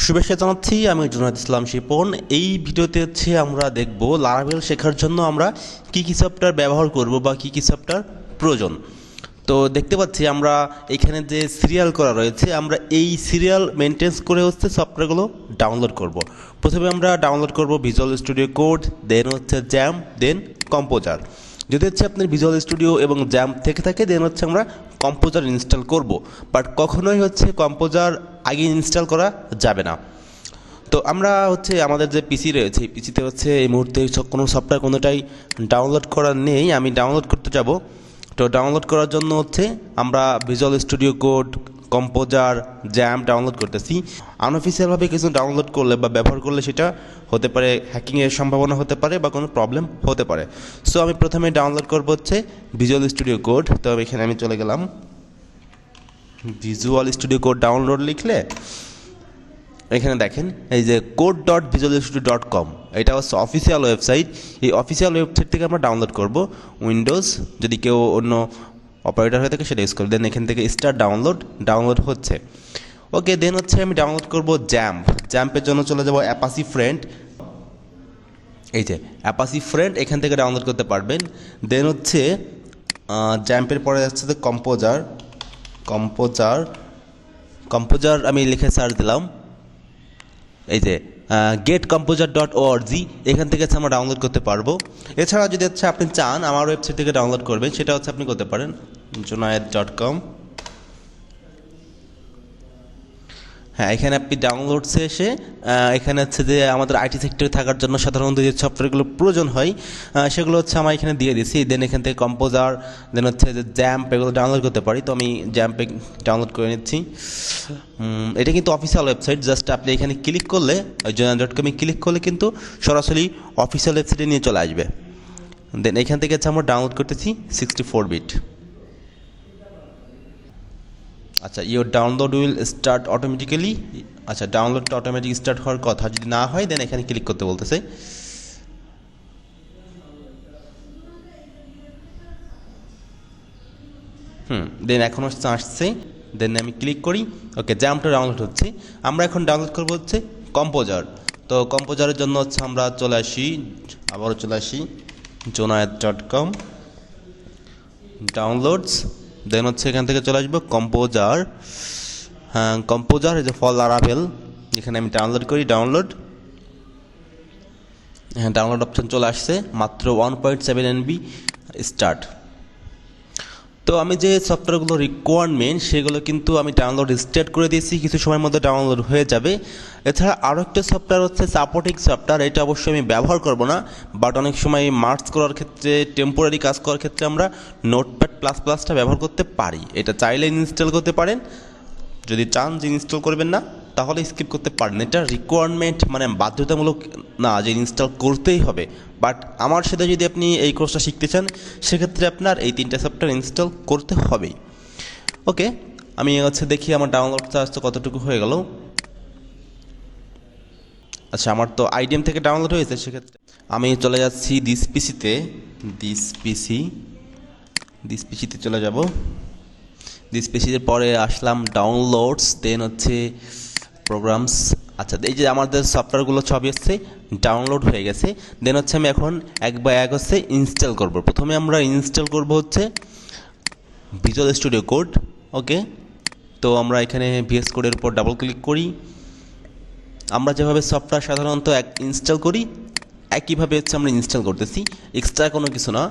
শুভেচ্ছা জানাচ্ছি, আমি জুনায়েদ ইসলাম শিপন। এই ভিডিওতে হচ্ছে আমরা দেখব লারাভেল শেখার জন্য আমরা কি কি সফটওয়্যার ব্যবহার করব বা কি কি সফটওয়্যার প্রয়োজন। তো দেখতে পাচ্ছি আমরা এখানে যে সিরিয়াল করা রয়েছে, আমরা এই সিরিয়াল মেনটেন্স করে হচ্ছে সফটওয়্যারগুলো ডাউনলোড করব। প্রথমে আমরা ডাউনলোড করব ভিজুয়াল স্টুডিও কোড, দেন হচ্ছে জ্যাম্প, দেন কম্পোজার। যদি হচ্ছে আপনার ভিজুয়াল স্টুডিও এবং জ্যাম্প থেকে থাকে দেন হচ্ছে আমরা কম্পোজার ইনস্টল করব, বাট কখনোই হচ্ছে কম্পোজার আগে ইনস্টল করা যাবে না। তো আমরা হচ্ছে আমাদের যে পিসি রয়েছে, এই পিসিতে হচ্ছে এই মুহূর্তে কোনো সফটওয়্যার কোনোটাই ডাউনলোড করা নেই। আমি ডাউনলোড করতে যাব। তো ডাউনলোড করার জন্য হচ্ছে আমরা visual studio code, composer, XAMPP download করতেছি। আনঅফিসিয়ালভাবে কিছু ডাউনলোড করলে বা ব্যবহার করলে সেটা হতে পারে হ্যাকিংয়ের সম্ভাবনা হতে পারে বা কোনো প্রবলেম হতে পারে। সো আমি প্রথমে ডাউনলোড করব হচ্ছে ভিজুয়াল স্টুডিও কোড। তো এখানে আমি চলে গেলাম, ভিজুয়াল স্টুডিও কোড ডাউনলোড লিখলে এখানে দেখেন এই যে code.visualstudio.com, এটা হচ্ছে অফিসিয়াল ওয়েবসাইট। এই অফিসিয়াল ওয়েবসাইট থেকে আমরা ডাউনলোড করব। উইন্ডোজ যদি কেউ অন্য অপারেটর হয়ে থাকে সেটা ইউজ করবে। দেন এখান থেকে স্টার্ট ডাউনলোড হচ্ছে। ওকে, দেন হচ্ছে আমি ডাউনলোড করব জ্যাম্প। জ্যাম্পের জন্য চলে যাব অ্যাপাসি ফ্রেন্ড। এই যে অ্যাপাসি ফ্রেন্ড, এখান থেকে ডাউনলোড করতে পারবেন। দেন হচ্ছে জ্যাম্পের পরে যাচ্ছে যে কম্পোজার আমি লিখে সার্চ দিলাম। এই যে getcomposer.org, এখান থেকে আমরা ডাউনলোড করতে পারবো। এছাড়া যদি হচ্ছে আপনি চান আমার ওয়েবসাইট থেকে ডাউনলোড করবেন, সেটা হচ্ছে আপনি করতে পারেন junaid.com। হ্যাঁ, এখানে আপনি ডাউনলোডসে এসে এখানে হচ্ছে যে আমাদের আইটি সেক্টরে থাকার জন্য সাধারণত যে সফটওয়্যারগুলো প্রয়োজন হয় সেগুলো হচ্ছে আমার এখানে দিয়ে দিয়েছি। দেন এখান থেকে কম্পোজার, দেন হচ্ছে যে জ্যাম্প, এগুলো ডাউনলোড করতে পারি। তো আমি জ্যাম্পে ডাউনলোড করে নিচ্ছি। এটা কিন্তু অফিসিয়াল ওয়েবসাইট। জাস্ট আপনি এখানে ক্লিক করলে, junaid.com ক্লিক করলে কিন্তু সরাসরি অফিসিয়াল ওয়েবসাইটে নিয়ে চলে আসবে। দেন এখান থেকে হচ্ছে আমরা ডাউনলোড করতেছি 64 বিট। আচ্ছা, your download will start automatically. আচ্ছা, ডাউনলোডটা অটোমেটিক স্টার্ট হওয়ার কথা, যদি না হয় দেন এখানে ক্লিক করতে বলতেছে। দেন এখন আসছে। দেন আমি ক্লিক করি। ওকে, জ্যাম্পটা ডাউনলোড হচ্ছে। আমরা এখন ডাউনলোড করবো হচ্ছে কম্পোজার। তো কম্পোজারের জন্য হচ্ছে আমরা আবারও চলে আসি junaid.com ডাউনলোডস। দেন হচ্ছে এখান থেকে চলে আসবো কম্পোজার। হ্যাঁ, কম্পোজার এই যে ফর লারাভেল, এখানে আমি ডাউনলোড করি। হ্যাঁ, ডাউনলোড অপশন চলে আসছে। মাত্র 1.7 MB স্টার্ট। তো আমি যে সফটওয়্যারগুলো রিকোয়ারমেন্ট সেগুলো কিন্তু আমি ডাউনলোড স্টার্ট করে দিয়েছি, কিছু সময়ের মধ্যে ডাউনলোড হয়ে যাবে। এছাড়া আরও একটা সফটওয়্যার হচ্ছে সাপোর্টিং সফটওয়্যার। এটা অবশ্যই আমি ব্যবহার করব না, বাট অনেক সময় মার্কস করার ক্ষেত্রে, টেম্পোরারি কাজ করার ক্ষেত্রে আমরা নোটপ্যাড++টা ব্যবহার করতে পারি। এটা চাইলে ইনস্টল করতে পারেন, যদি চান যে ইনস্টল করবেন না তাহলে স্কিপ করতে পারেন। এটা রিকোয়ারমেন্ট মানে বাধ্যতামূলক না যে ইনস্টল করতেই হবে। বাট আমার সাথে যদি আপনি এই কোর্সটা শিখতে চান সেক্ষেত্রে আপনার এই 3টা সফটওয়্যার ইনস্টল করতে হবেই। ওকে, আমি হচ্ছে দেখি আমার ডাউনলোডটা আসতে কতটুকু হয়ে গেল। আচ্ছা, আমার তো আইডিএম থেকে ডাউনলোড হয়েছে। সেক্ষেত্রে আমি চলে যাচ্ছি দিস পিসিতে চলে যাব। দিস পিসিতে পরে আসলাম ডাউনলোডস, দেন হচ্ছে প্রোগ্রামস। আচ্ছা, এই যে আমাদের সফটওয়্যারগুলো সবই হচ্ছে ডাউনলোড হয়ে গেছে। দেন হচ্ছে আমি এখন এক বাই এক হচ্ছে ইনস্টল করব। প্রথমে আমরা ইনস্টল করব হচ্ছে ভিজুয়াল স্টুডিও কোড। ওকে, তো আমরা এখানে ভিএস কোডের উপর ডাবল ক্লিক করি। আমরা যেভাবে সফটওয়্যার সাধারণত ইনস্টল করি একইভাবে হচ্ছে আমরা ইনস্টল করতেছি, এক্সট্রা কোনো কিছু না।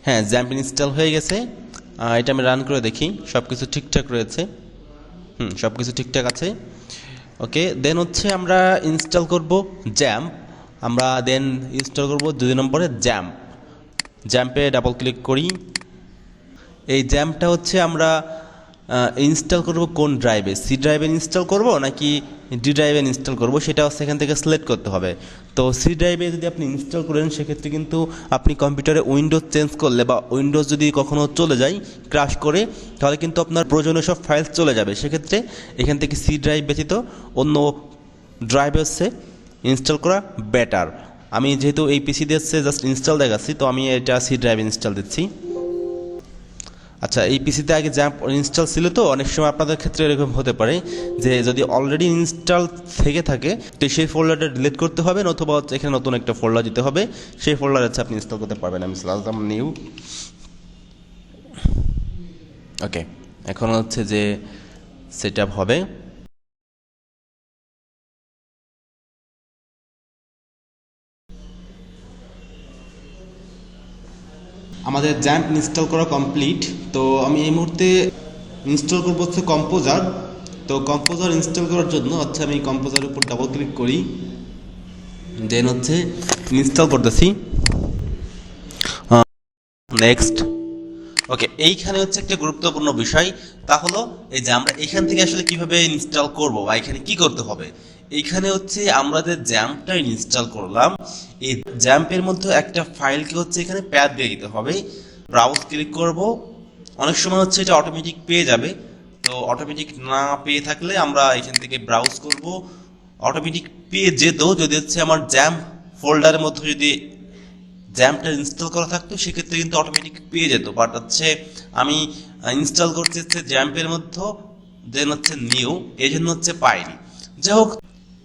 হ্যাঁ, জ্যাম্প ইনস্টল হয়ে গেছে। এটা আমি রান করে দেখি, সব কিছু ঠিকঠাক রয়েছে। সব কিছু ঠিকঠাক আছে। ওকে, দেন হচ্ছে আমরা ইনস্টল করব জ্যাম্প। আমরা দেন ইনস্টল করব 2 নম্বরে জ্যাম্পে ডাবল ক্লিক করি। এই জ্যাম্পটা হচ্ছে আমরা ইনস্টল করব কোন ড্রাইভে, সি ড্রাইভে ইনস্টল করব নাকি ডি ড্রাইভে ইনস্টল করব সেটা হচ্ছে এখান থেকে সিলেক্ট করতে হবে। তো সি ড্রাইভে যদি আপনি ইনস্টল করেন সেক্ষেত্রে কিন্তু আপনি কম্পিউটারে উইন্ডোজ চেঞ্জ করলে বা উইন্ডোজ যদি কখনও চলে যায় ক্র্যাশ করে, তাহলে কিন্তু আপনার প্রয়োজনীয় সব ফাইলস চলে যাবে। সেক্ষেত্রে এখান থেকে সি ড্রাইভ ব্যতীত অন্য ড্রাইভে হচ্ছে ইনস্টল করা বেটার। আমি যেহেতু এই পিসি দিয়ে হচ্ছে জাস্ট ইনস্টল দেখাচ্ছি, তো আমি এটা সি ড্রাইভ ইনস্টল দিচ্ছি। আচ্ছা, এই পিসিতে আগে জ্যাম্প ইনস্টল ছিল, তো অনেক সময় আপনাদের ক্ষেত্রে এরকম হতে পারে যে যদি অলরেডি ইনস্টল থেকে থাকে তো সেই ফোল্ডারটা ডিলিট করতে হবে, অথবা হচ্ছে এখানে নতুন একটা ফোল্ডার দিতে হবে, সেই ফোল্ডার হচ্ছে আপনি ইনস্টল করতে পারবেন। আমি সালাম নিউ। ওকে, এখন হচ্ছে যে সেট আপ হবে। আমাদের জ্যাম্প ইনস্টল করা কমপ্লিট। তো আমি এই মুহূর্তে ইনস্টল করবো হচ্ছে কম্পোজার। তো কম্পোজার ইনস্টল করার জন্য হচ্ছে আমি কম্পোজারের উপর ডাবল ক্লিক করি, দেন হচ্ছে ইনস্টল করতেছি। নেক্সট। ওকে, এইখানে হচ্ছে একটা গুরুত্বপূর্ণ বিষয়, তা হলো এই যে আমরা এখান থেকে আসলে কিভাবে ইনস্টল করব বা এখানে কি করতে হবে। এইখানে হচ্ছে আমরা যে জ্যাম্পটা ইনস্টল করলাম, এই জ্যাম্পের মধ্যে একটা ফাইলকে হচ্ছে এখানে প্যাথ দিয়ে দিতে হবে। ব্রাউজ ক্লিক করব, অনেক সময় হচ্ছে এটা অটোমেটিক পেয়ে যাবে। তো অটোমেটিক না পেয়ে থাকলে আমরা এখান থেকে ব্রাউজ করব। অটোমেটিক পেয়ে যেত যদি হচ্ছে আমার জ্যাম্প ফোল্ডারের মধ্যে যদি জ্যাম্পটা ইনস্টল করা থাকতো, সেক্ষেত্রে কিন্তু অটোমেটিক পেয়ে যেত। বাট হচ্ছে আমি ইনস্টল করতে হচ্ছে জ্যাম্পের মধ্যে, দেন হচ্ছে নিউ, এই জন্য হচ্ছে পাইনি। যাই হোক,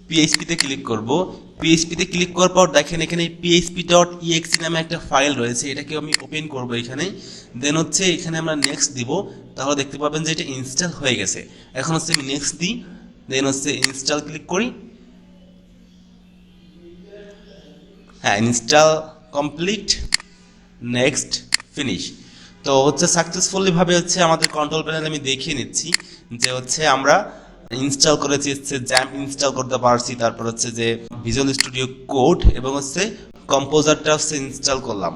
পিএইচপিতে ক্লিক করব। পিএইচপিতে ক্লিক করার পর দেখেন এখানে php.exe নামে একটা ফাইল রয়েছে, এটাকে আমি ওপেন করব এখানে। দেন হচ্ছে এখানে আমরা নেক্সট দিব, তাহলে দেখতে পাবেন যে এটা ইনস্টল হয়ে গেছে। এখন হচ্ছে আমি নেক্সট দিই, দেন হচ্ছে ইনস্টল ক্লিক করি। হ্যাঁ, ইনস্টল কমপ্লিট, নেক্সট, ফিনিশ। তো হচ্ছে সাকসেসফুলি ভাবে হচ্ছে আমাদের কন্ট্রোল প্যানেল আমি দেখিয়ে নিচ্ছি যে হচ্ছে আমরা ইনস্টল করেছি, হচ্ছে জ্যাম্প ইনস্টল করতে পারছি, তারপর হচ্ছে যে ভিজুয়াল স্টুডিও কোড এবং হচ্ছে কম্পোজারটা হচ্ছে ইনস্টল করলাম।